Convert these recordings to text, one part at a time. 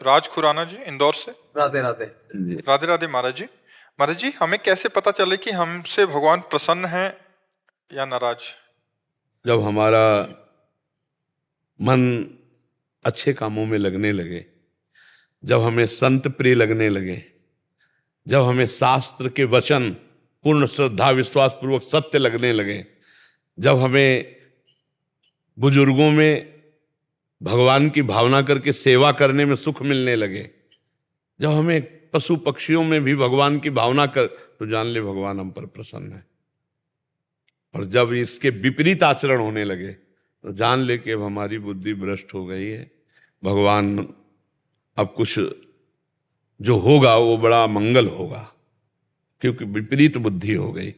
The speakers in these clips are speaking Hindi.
राज खुराना जी, इंदौर से। राधे राधे। राधे राधे महाराज जी। महाराज जी, हमें कैसे पता चले कि हमसे भगवान प्रसन्न है या नाराज? जब हमारा मन अच्छे कामों में लगने लगे, जब हमें संत प्रिय लगने लगे, जब हमें शास्त्र के वचन पूर्ण श्रद्धा विश्वास पूर्वक सत्य लगने लगे, जब हमें बुजुर्गों में भगवान की भावना करके सेवा करने में सुख मिलने लगे, जब हमें पशु पक्षियों में भी भगवान की भावना कर, तो जान ले भगवान हम पर प्रसन्न है। और जब इसके विपरीत आचरण होने लगे तो जान ले कि अब हमारी बुद्धि भ्रष्ट हो गई है, भगवान अब कुछ जो होगा वो बड़ा मंगल होगा, क्योंकि विपरीत बुद्धि हो गई।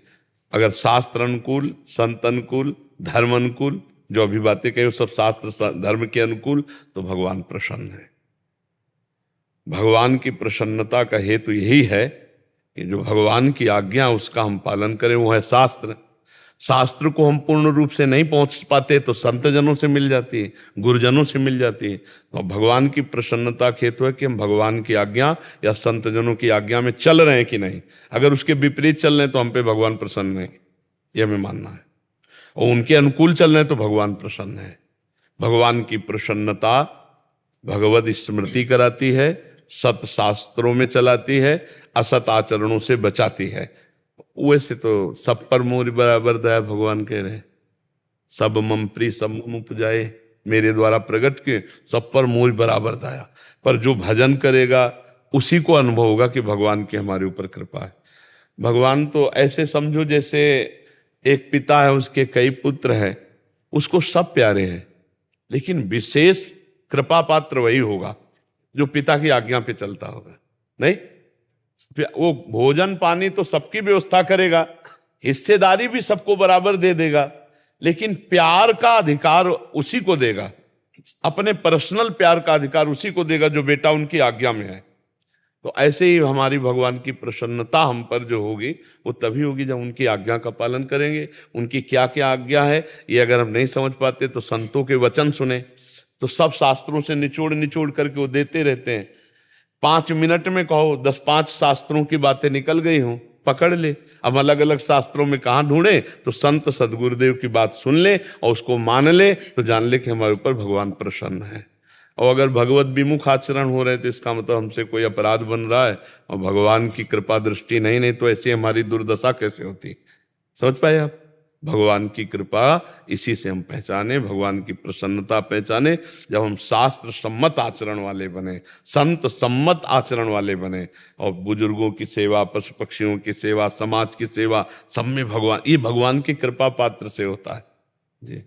अगर शास्त्र अनुकूल, संत अनुकूल, धर्म अनुकूल, जो अभी बातें कही वो सब शास्त्र धर्म के अनुकूल, तो भगवान प्रसन्न है। भगवान की प्रसन्नता का हेतु यही है कि जो भगवान की आज्ञा उसका हम पालन करें, वो है शास्त्र। शास्त्र को हम पूर्ण रूप से नहीं पहुंच पाते तो संत जनों से मिल जाती है, गुरुजनों से मिल जाती है। तो भगवान की प्रसन्नता का हेतु है कि हम भगवान की आज्ञा या संत जनों की आज्ञा में चल रहे हैं कि नहीं। अगर उसके विपरीत चल रहे हैं तो हम पे भगवान प्रसन्न है, यह हमें मानना है। और उनके अनुकूल चल रहे हैं तो भगवान प्रसन्न है। भगवान की प्रसन्नता भगवत स्मृति कराती है, सत शास्त्रों में चलाती है, असत आचरणों से बचाती है। वैसे तो सब पर मोर बराबर दया भगवान कह रहे हैं, सब मम प्रिय सब मम उपजाए, मेरे द्वारा प्रकट के सब पर मोर बराबर दया। पर जो भजन करेगा उसी को अनुभव होगा कि भगवान की हमारे ऊपर कृपा है। भगवान तो ऐसे समझो जैसे एक पिता है, उसके कई पुत्र हैं, उसको सब प्यारे हैं, लेकिन विशेष कृपा पात्र वही होगा जो पिता की आज्ञा पे चलता होगा। नहीं, वो भोजन पानी तो सबकी व्यवस्था करेगा, हिस्सेदारी भी सबको बराबर दे देगा, लेकिन प्यार का अधिकार उसी को देगा, अपने पर्सनल प्यार का अधिकार उसी को देगा जो बेटा उनकी आज्ञा में है। तो ऐसे ही हमारी भगवान की प्रसन्नता हम पर जो होगी वो तभी होगी जब उनकी आज्ञा का पालन करेंगे। उनकी क्या क्या आज्ञा है ये अगर हम नहीं समझ पाते तो संतों के वचन सुने, तो सब शास्त्रों से निचोड़ निचोड़ करके वो देते रहते हैं। 5 मिनट में कहो 10-5 शास्त्रों की बातें निकल गई हों, पकड़ ले। अब अलग अलग शास्त्रों में कहाँ ढूंढे, तो संत सदगुरुदेव की बात सुन ले और उसको मान ले, तो जान ले कि हमारे ऊपर भगवान प्रसन्न है। और अगर भगवत विमुख आचरण हो रहे तो इसका मतलब हमसे कोई अपराध बन रहा है और भगवान की कृपा दृष्टि नहीं तो ऐसी हमारी दुर्दशा कैसे होती। समझ पाए आप? भगवान की कृपा इसी से हम पहचाने, भगवान की प्रसन्नता पहचाने जब हम शास्त्र सम्मत आचरण वाले बने, संत सम्मत आचरण वाले बने, और बुजुर्गों की सेवा, पशु पक्षियों की सेवा, समाज की सेवा, सब में भगवान, ये भगवान की कृपा पात्र से होता है जी।